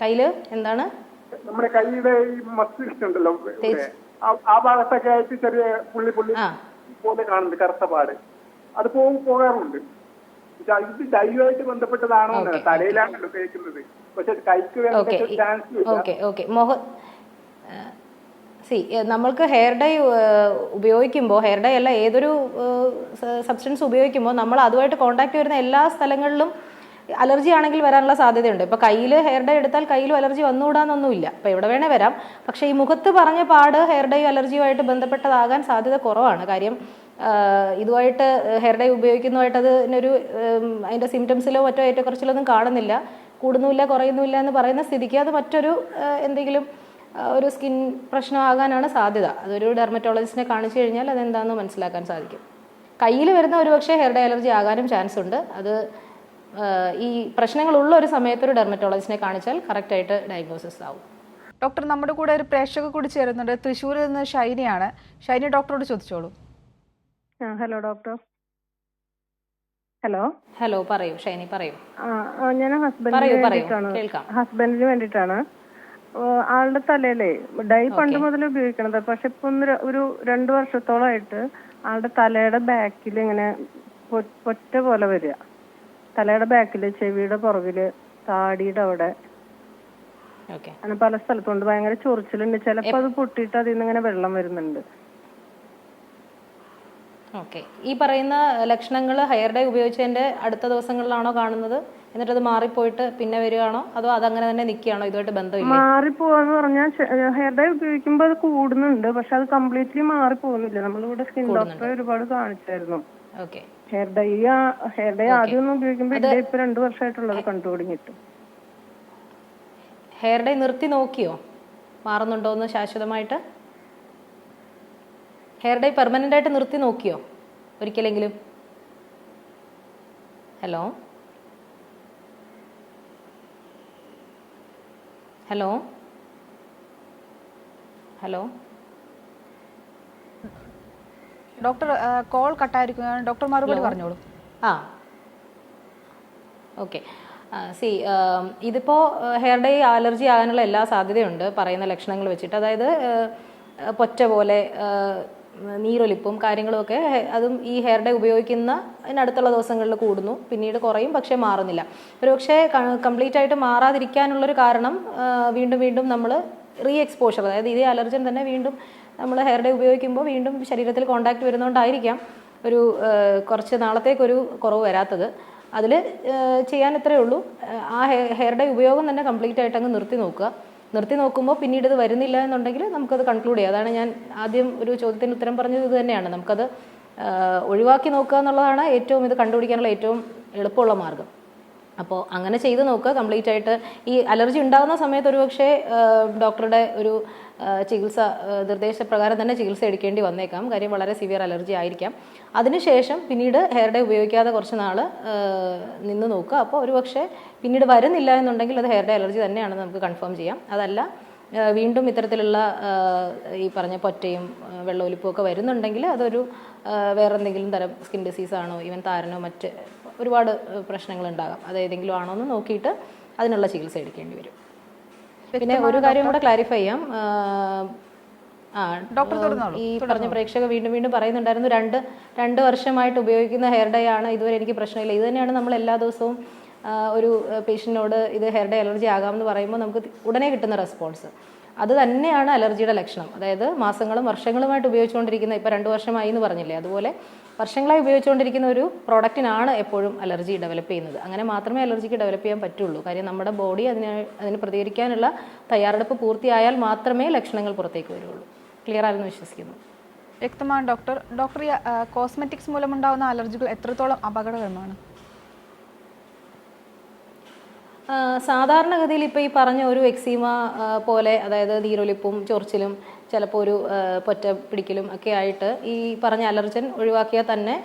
Speaker 2: കയ്യില് എന്താണ്, നമ്മുടെ
Speaker 4: കൈയുടെ ഈ മസിൽസ് ഉണ്ടല്ലോ, ആ ഭാഗത്തൊക്കെ ആയിട്ട് ചെറിയ പുള്ളി പോലെ കാണുന്നുണ്ട്, കറുത്ത പാട്. അത് പോകാറുണ്ട്. ഇത് ഡൈയുമായിട്ട് ബന്ധപ്പെട്ടതാണോ? തലയിലാണല്ലോ തേക്കുന്നത്, പക്ഷെ കൈക്ക് ചാൻസ്.
Speaker 2: നമ്മൾക്ക് ഹെയർ ഡൈ ഉപയോഗിക്കുമ്പോൾ, ഹെയർ ഡൈ അല്ല ഏതൊരു സബ്സ്റ്റൻസ് ഉപയോഗിക്കുമ്പോൾ നമ്മൾ അതുമായിട്ട് കോണ്ടാക്ട് വരുന്ന എല്ലാ സ്ഥലങ്ങളിലും അലർജി ആണെങ്കിൽ വരാനുള്ള സാധ്യതയുണ്ട്. ഇപ്പോൾ കയ്യിൽ ഹെയർ ഡൈ എടുത്താൽ കയ്യിലും അലർജി വന്നുകൂടാന്നൊന്നുമില്ല. അപ്പോൾ എവിടെ വേണേ വരാം. പക്ഷേ ഈ മുഖത്ത് പറഞ്ഞ പാട് ഹെയർ ഡൈ അലർജിയുമായിട്ട് ബന്ധപ്പെട്ടതാകാൻ സാധ്യത കുറവാണ്. കാര്യം ഇതുമായിട്ട് ഹെയർ ഡൈ ഉപയോഗിക്കുന്നതുമായിട്ട് അതിൻ്റെ സിംറ്റംസിലോ മറ്റോ ഏറ്റക്കുറച്ചിലൊന്നും കാണുന്നില്ല, കൂടുന്നുമില്ല, കുറയുന്നുമില്ല എന്ന് പറയുന്ന സ്ഥിതിക്ക് അത് മറ്റൊരു എന്തെങ്കിലും ഒരു സ്കിൻ പ്രശ്നമാകാനാണ് സാധ്യത. അതൊരു ഡെർമറ്റോളജിസ്റ്റിനെ കാണിച്ചു കഴിഞ്ഞാൽ അതെന്താണെന്ന് മനസ്സിലാക്കാൻ സാധിക്കും. കയ്യിൽ വരുന്ന ഒരുപക്ഷെ ഹെയർ ഡൈ അലർജി ആകാനും ചാൻസ് ഉണ്ട്. അത് ഈ പ്രശ്നങ്ങളുള്ള ഒരു സമയത്ത് ഒരു ഡെർമറ്റോളജിസ്റ്റിനെ കാണിച്ചാൽ കറക്റ്റായിട്ട് ഡയഗ്നോസിസ് ആവും.
Speaker 1: ഡോക്ടർ, നമ്മുടെ കൂടെ ഒരു പ്രേക്ഷക കൂടി ചേരുന്നുണ്ട്. തൃശ്ശൂരിൽ നിന്ന് ഷൈനിയാണ്. ഷൈനി, ഡോക്ടറോട് ചോദിച്ചോളൂ.
Speaker 3: Hello doctor. ഹലോ
Speaker 2: പറയൂ ഷൈനി, പറയൂ.
Speaker 3: ഞാൻ ഹസ്ബൻഡിന് വേണ്ടിയിട്ടാണ്. ആളുടെ തലയിലെ ഡൈ പണ്ട് മുതൽ ഉപയോഗിക്കണത്. പക്ഷെ ഇപ്പൊ ഒരു 2 വർഷത്തോളമായിട്ട് ആളുടെ തലയുടെ ബാക്കിൽ ഇങ്ങനെ പൊറ്റ പോലെ വരിക. തലയുടെ ബാക്കില്, ചെവിയുടെ പുറകില്, താടിയുടെ അവിടെ, അങ്ങനെ പല സ്ഥലത്തുണ്ട്. ഭയങ്കര ചൊറിച്ചിലുണ്ട്. ചിലപ്പോ അത് പൊട്ടിയിട്ട് അതിൽ നിന്ന് ഇങ്ങനെ വെള്ളം വരുന്നുണ്ട്.
Speaker 2: ഓക്കെ, ഈ പറയുന്ന ലക്ഷണങ്ങൾ ഹെയർ ഡൈ ഉപയോഗിച്ചതിന്റെ അടുത്ത ദിവസങ്ങളിലാണോ കാണുന്നത്? എന്നിട്ട് അത് മാറിപ്പോയിട്ട് പിന്നെ വരികയാണോ, അതോ അതങ്ങനെ തന്നെ നിൽക്കുകയാണോ? ഇതുമായിട്ട് ബന്ധമില്ല.
Speaker 3: മാറിപ്പോവാന്ന് പറഞ്ഞാൽ ഹെയർ ഡൈ ഉപയോഗിക്കുമ്പോൾ അത് കൂടുന്നുണ്ട്, പക്ഷെ അത് കംപ്ലീറ്റ്ലി മാറിപ്പോകുന്നില്ല. നമ്മളിവിടെ സ്കിൻ ഡോക്ടറെ ഒരുപാട് കാണിച്ചായിരുന്നു. ഹെയർ ഡൈ ആദ്യം ഒന്നും ഉപയോഗിക്കുമ്പോൾ ഇപ്പൊ 2 വർഷമായിട്ടുള്ളത് കണ്ടു തുടങ്ങിയിട്ട്.
Speaker 2: ഹെയർ ഡൈ നിർത്തി നോക്കിയോ, മാറുന്നുണ്ടോ എന്ന് ശാശ്വതമായിട്ട്? ഹെയർ ഡൈ പെർമനന്റ് ആയിട്ട് നിർത്തി നോക്കിയോ ഒരിക്കലെങ്കിലും? Hello hello hello
Speaker 1: doctor, call കട്ടായിരിക്കുകയാണ്. ഡോക്ടർ മറുപടി പറഞ്ഞോളൂ.
Speaker 2: ഓക്കെ. ഇതിപ്പോൾ ഹെയർ ഡൈ അലർജി ആകാനുള്ള എല്ലാ സാധ്യതയുണ്ട് പറയുന്ന ലക്ഷണങ്ങൾ വെച്ചിട്ട്. അതായത് പൊറ്റ പോലെ നീരൊലിപ്പും കാര്യങ്ങളുമൊക്കെ അതും ഈ ഹെയർ ഡൈ ഉപയോഗിക്കുന്ന അതിനടുത്തുള്ള ദിവസങ്ങളിൽ കൂടുന്നു, പിന്നീട് കുറയും, പക്ഷേ മാറുന്നില്ല. ഒരുപക്ഷെ കംപ്ലീറ്റ് ആയിട്ട് മാറാതിരിക്കാനുള്ളൊരു കാരണം വീണ്ടും വീണ്ടും നമ്മൾ എക്സ്പോഷർ, അതായത് ഇതേ അലർജൻ തന്നെ വീണ്ടും നമ്മൾ ഹെയർ ഡൈ ഉപയോഗിക്കുമ്പോൾ വീണ്ടും ശരീരത്തിൽ കോണ്ടാക്ട് വരുന്നതുകൊണ്ടായിരിക്കാം ഒരു കുറച്ച് നാളത്തേക്കൊരു കുറവ് വരാത്തത്. അതിൽ ചെയ്യാൻ ഇത്രയേ ഉള്ളൂ. ആ ഹെയർ ഡൈ ഉപയോഗം തന്നെ കംപ്ലീറ്റ് ആയിട്ട് അങ്ങ് നിർത്തി നോക്കുമ്പോൾ പിന്നീട് ഇത് വരുന്നില്ല എന്നുണ്ടെങ്കിൽ നമുക്കത് കൺക്ലൂഡ് ചെയ്യാം. അതാണ് ഞാൻ ആദ്യം ഒരു ചോദ്യത്തിന് ഉത്തരം പറഞ്ഞത്. ഇത് തന്നെയാണ്, നമുക്കത് ഒഴിവാക്കി നോക്കുക എന്നുള്ളതാണ് ഏറ്റവും ഇത് കണ്ടുപിടിക്കാനുള്ള ഏറ്റവും എളുപ്പമുള്ള മാർഗം. അപ്പോൾ അങ്ങനെ ചെയ്ത് നോക്കുക. കംപ്ലീറ്റ് ആയിട്ട് ഈ അലർജി ഉണ്ടാകുന്ന സമയത്ത് ഒരുപക്ഷെ ഡോക്ടറുടെ ഒരു ചികിത്സ നിർദ്ദേശപ്രകാരം തന്നെ ചികിത്സ എടുക്കേണ്ടി വന്നേക്കാം. കാര്യം വളരെ സിവിയർ അലർജി ആയിരിക്കാം. അതിനുശേഷം പിന്നീട് ഹെയർ ഡേ ഉപയോഗിക്കാതെ കുറച്ച് നാൾ നിന്ന് നോക്കുക. അപ്പോൾ ഒരുപക്ഷെ പിന്നീട് വരുന്നില്ല എന്നുണ്ടെങ്കിൽ അത് ഹെയർ ഡേ അലർജി തന്നെയാണെന്ന് നമുക്ക് കൺഫേം ചെയ്യാം. അതല്ല വീണ്ടും ഇത്തരത്തിലുള്ള ഈ പറഞ്ഞ പൊറ്റയും വെള്ളൊലിപ്പും ഒക്കെ വരുന്നുണ്ടെങ്കിൽ അതൊരു വേറെ എന്തെങ്കിലും തരം സ്കിൻ ഡിസീസാണോ, ഈവൻ താരനോ മറ്റ് ഒരുപാട് പ്രശ്നങ്ങളുണ്ടാകാം. അത് ഏതെങ്കിലും ആണോ എന്ന് നോക്കിയിട്ട് അതിനുള്ള ചികിത്സ എടുക്കേണ്ടി വരും. പിന്നെ ഒരു കാര്യം കൂടെ ക്ലാരിഫൈ ചെയ്യാം. ഈ പറഞ്ഞ പ്രേക്ഷക വീണ്ടും വീണ്ടും പറയുന്നുണ്ടായിരുന്നു, രണ്ട് വർഷമായിട്ട് ഉപയോഗിക്കുന്ന ഹെയർ ഡേ ആണ്, ഇതുവരെ എനിക്ക് പ്രശ്നമില്ല. ഇത് തന്നെയാണ് നമ്മൾ എല്ലാ ദിവസവും ഒരു പേഷ്യൻറ്റിനോട് ഇത് ഹെയർ ഡേ അലർജി ആകാമെന്ന് പറയുമ്പോൾ നമുക്ക് ഉടനെ കിട്ടുന്ന റെസ്പോൺസ്. അത് തന്നെയാണ് അലർജിയുടെ ലക്ഷണം. അതായത് മാസങ്ങളും വർഷങ്ങളുമായിട്ട് ഉപയോഗിച്ചുകൊണ്ടിരിക്കുന്ന, ഇപ്പോൾ 2 വർഷമായി എന്ന് പറഞ്ഞില്ലേ, അതുപോലെ വർഷങ്ങളായി ഉപയോഗിച്ചുകൊണ്ടിരിക്കുന്ന ഒരു പ്രോഡക്റ്റിനാണ് എപ്പോഴും അലർജി ഡെവലപ്പ് ചെയ്യുന്നത്. അങ്ങനെ മാത്രമേ അലർജിക്ക് ഡെവലപ്പ് ചെയ്യാൻ പറ്റുള്ളൂ. കാര്യം നമ്മുടെ ബോഡി അതിന് പ്രതികരിക്കാനുള്ള തയ്യാറെടുപ്പ് പൂർത്തിയായാൽ മാത്രമേ ലക്ഷണങ്ങൾ പുറത്തേക്ക് വരുള്ളൂ. ക്ലിയർ ആണെന്ന് വിശ്വസിക്കുന്നു.
Speaker 1: വ്യക്തമാണ് ഡോക്ടർ. ഡോക്ടർ, കോസ്മെറ്റിക്സ് മൂലമുണ്ടാകുന്ന അലർജികൾ എത്രത്തോളം അപകടകരമാണ്?
Speaker 2: സാധാരണഗതിയിൽ ഇപ്പോൾ ഈ പറഞ്ഞ ഒരു എക്സീമ പോലെ, അതായത് നീരൊലിപ്പും ചൊറിച്ചിലും ചിലപ്പോൾ ഒരു പൊറ്റ പിടിക്കലും ഒക്കെ ആയിട്ട് ഈ പറഞ്ഞ അലർജൻ ഒഴിവാക്കിയാൽ തന്നെ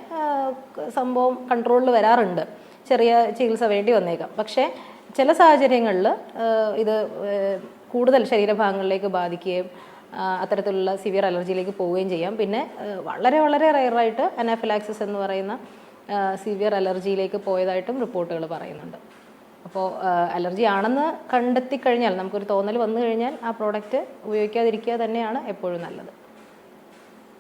Speaker 2: സംഭവം കൺട്രോളിൽ വരാറുണ്ട്. ചെറിയ ചികിത്സ വേണ്ടി വന്നേക്കാം. പക്ഷേ ചില സാഹചര്യങ്ങളിൽ ഇത് കൂടുതൽ ശരീരഭാഗങ്ങളിലേക്ക് ബാധിക്കുകയും അത്തരത്തിലുള്ള സിവിയർ അലർജിയിലേക്ക് പോവുകയും ചെയ്യാം. പിന്നെ വളരെ വളരെ റെയറായിട്ട് അനാഫിലാക്സിസ് എന്ന് പറയുന്ന സിവിയർ അലർജിയിലേക്ക് പോയതായിട്ടും റിപ്പോർട്ടുകൾ പറയുന്നുണ്ട്. അപ്പോൾ അലർജി ആണെന്ന് കണ്ടെത്തിക്കഴിഞ്ഞാൽ, നമുക്കൊരു തോന്നൽ വന്നു കഴിഞ്ഞാൽ ആ പ്രോഡക്റ്റ് ഉപയോഗിക്കാതിരിക്കുക തന്നെയാണ് എപ്പോഴും നല്ലത്.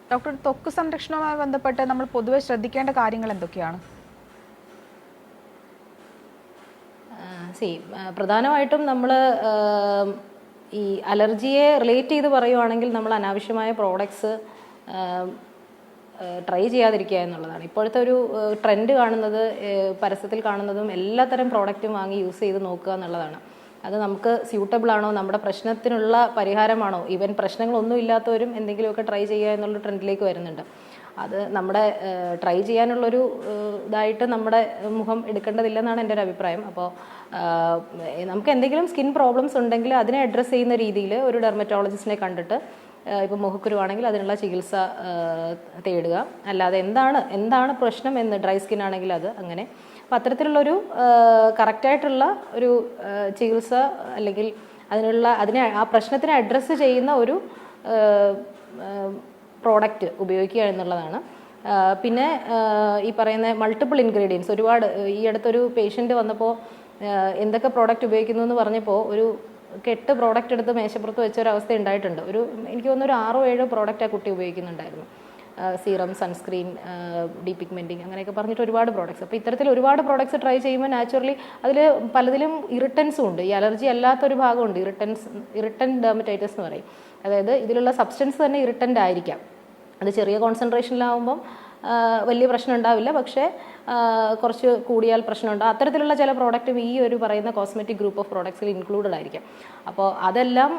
Speaker 1: ഡോക്ടർ, ത്വക്ക് സംരക്ഷണവുമായി ബന്ധപ്പെട്ട് നമ്മൾ പൊതുവെ ശ്രദ്ധിക്കേണ്ട കാര്യങ്ങൾ എന്തൊക്കെയാണ്?
Speaker 2: പ്രധാനമായിട്ടും നമ്മൾ ഈ അലർജിയെ റിലേറ്റ് ചെയ്ത് പറയുവാണെങ്കിൽ നമ്മൾ അനാവശ്യമായ പ്രോഡക്ട്സ് ട്രൈ ചെയ്യാതിരിക്കുക എന്നുള്ളതാണ്. ഇപ്പോഴത്തെ ഒരു ട്രെൻഡ് കാണുന്നത്, പരസ്യത്തിൽ കാണുന്നതും എല്ലാത്തരം പ്രോഡക്റ്റും വാങ്ങി യൂസ് ചെയ്ത് നോക്കുക എന്നുള്ളതാണ്. അത് നമുക്ക് സ്യൂട്ടബിൾ ആണോ, നമ്മുടെ പ്രശ്നത്തിനുള്ള പരിഹാരമാണോ, ഈവൻ പ്രശ്നങ്ങളൊന്നും ഇല്ലാത്തവരും എന്തെങ്കിലുമൊക്കെ ട്രൈ ചെയ്യുക എന്നുള്ള ട്രെൻഡിലേക്ക് വരുന്നുണ്ട്. അത് നമ്മുടെ ട്രൈ ചെയ്യാനുള്ളൊരു ഇതായിട്ട് നമ്മുടെ മുഖം എടുക്കേണ്ടതില്ലെന്നാണ് എൻ്റെ ഒരു അഭിപ്രായം. അപ്പോൾ നമുക്ക് എന്തെങ്കിലും സ്കിൻ പ്രോബ്ലംസ് ഉണ്ടെങ്കിൽ അതിനെ അഡ്രസ്സ് ചെയ്യുന്ന രീതിയിൽ ഒരു ഡെർമറ്റോളജിസ്റ്റിനെ കണ്ടിട്ട്, ഇപ്പോൾ മുഖക്കുരുവാണെങ്കിൽ അതിനുള്ള ചികിത്സ തേടുക. അല്ലാതെ എന്താണ് പ്രശ്നം എന്ന്, ഡ്രൈ സ്കിൻ ആണെങ്കിൽ അത് അങ്ങനെ. അപ്പം അത്തരത്തിലുള്ളൊരു കറക്റ്റായിട്ടുള്ള ഒരു ചികിത്സ, അല്ലെങ്കിൽ ആ പ്രശ്നത്തിനെ അഡ്രസ്സ് ചെയ്യുന്ന ഒരു പ്രോഡക്റ്റ് ഉപയോഗിക്കുക എന്നുള്ളതാണ്. പിന്നെ ഈ പറയുന്ന മൾട്ടിപ്പിൾ ഇൻഗ്രീഡിയൻസ് ഒരുപാട്, ഈ അടുത്തൊരു പേഷ്യൻ്റ് വന്നപ്പോൾ എന്തൊക്കെ പ്രോഡക്റ്റ് ഉപയോഗിക്കുന്നു എന്ന് പറഞ്ഞപ്പോൾ ഒരു 8 പ്രോഡക്റ്റ് എടുത്ത് മേശപ്പുറത്ത് വെച്ചൊരവസ്ഥ ഉണ്ടായിട്ടുണ്ട്. എനിക്ക് തോന്നുന്നു ഒരു 6-7 പ്രോഡക്റ്റ് ആ കുട്ടി ഉപയോഗിക്കുന്നുണ്ടായിരുന്നു. സീറം, സൺസ്ക്രീൻ, ഡീപിഗ്മെൻറ്റിങ്, അങ്ങനെയൊക്കെ പറഞ്ഞിട്ട് ഒരുപാട് പ്രോഡക്ട്സ്. അപ്പോൾ ഇത്തരത്തിൽ ഒരുപാട് പ്രോഡക്ട്സ് ട്രൈ ചെയ്യുമ്പോൾ നാച്ചുറലി അതിൽ പലതിലും ഇറിറ്റൻസും ഉണ്ട്. ഈ അലർജി അല്ലാത്തൊരു ഭാഗമുണ്ട്, ഇറിറ്റൻറ്റ് ഡെർമറ്റൈറ്റിസ് എന്ന് പറയും. അതായത് ഇതിലുള്ള സബ്സ്റ്റൻസ് തന്നെ ഇറിറ്റൻ്റ് ആയിരിക്കാം. അത് ചെറിയ കോൺസെൻട്രേഷനിലാവുമ്പം വലിയ പ്രശ്നം ഉണ്ടാവില്ല, പക്ഷേ കുറച്ച് കൂടിയാൽ പ്രശ്നമുണ്ടാകും. അത്തരത്തിലുള്ള ചില പ്രോഡക്റ്റും ഈ ഒരു പറയുന്ന കോസ്മെറ്റിക് ഗ്രൂപ്പ് ഓഫ് പ്രോഡക്ട്സിൽ ഇൻക്ലൂഡഡ് ആയിരിക്കും. അപ്പോൾ അതെല്ലാം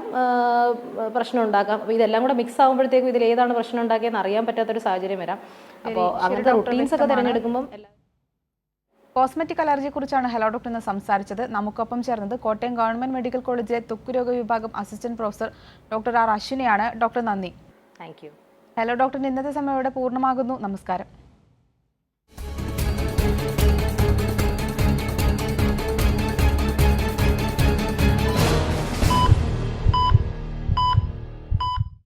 Speaker 2: പ്രശ്നം ഉണ്ടാക്കാം. അപ്പോൾ ഇതെല്ലാം കൂടെ മിക്സ് ആകുമ്പോഴത്തേക്കും ഇതിൽ ഏതാണ് പ്രശ്നം ഉണ്ടാക്കിയെന്ന് അറിയാൻ പറ്റാത്തൊരു സാഹചര്യം വരാം. അപ്പോൾ അങ്ങനത്തെ റുട്ടീൻസ് ഒക്കെ തിരഞ്ഞെടുക്കുമ്പം
Speaker 1: കോസ്മെറ്റിക് അലർജിയെ കുറിച്ചാണ് ഹലോ ഡോക്ടർ ഇന്ന് സംസാരിച്ചത്. നമുക്കൊപ്പം ചേർന്നത് കോട്ടയം ഗവൺമെന്റ് മെഡിക്കൽ കോളേജിലെ ത്വക്കുരോഗ വിഭാഗം അസിസ്റ്റന്റ് പ്രൊഫസർ ഡോക്ടർ ആർ അശ്വിനിയാണ്. ഡോക്ടർ, നന്ദി.
Speaker 2: Thank you.
Speaker 1: ഹലോ ഡോക്ടറിന്റെ ഇന്നത്തെ സമയം ഇവിടെ പൂർണ്ണമാകുന്നു. നമസ്കാരം.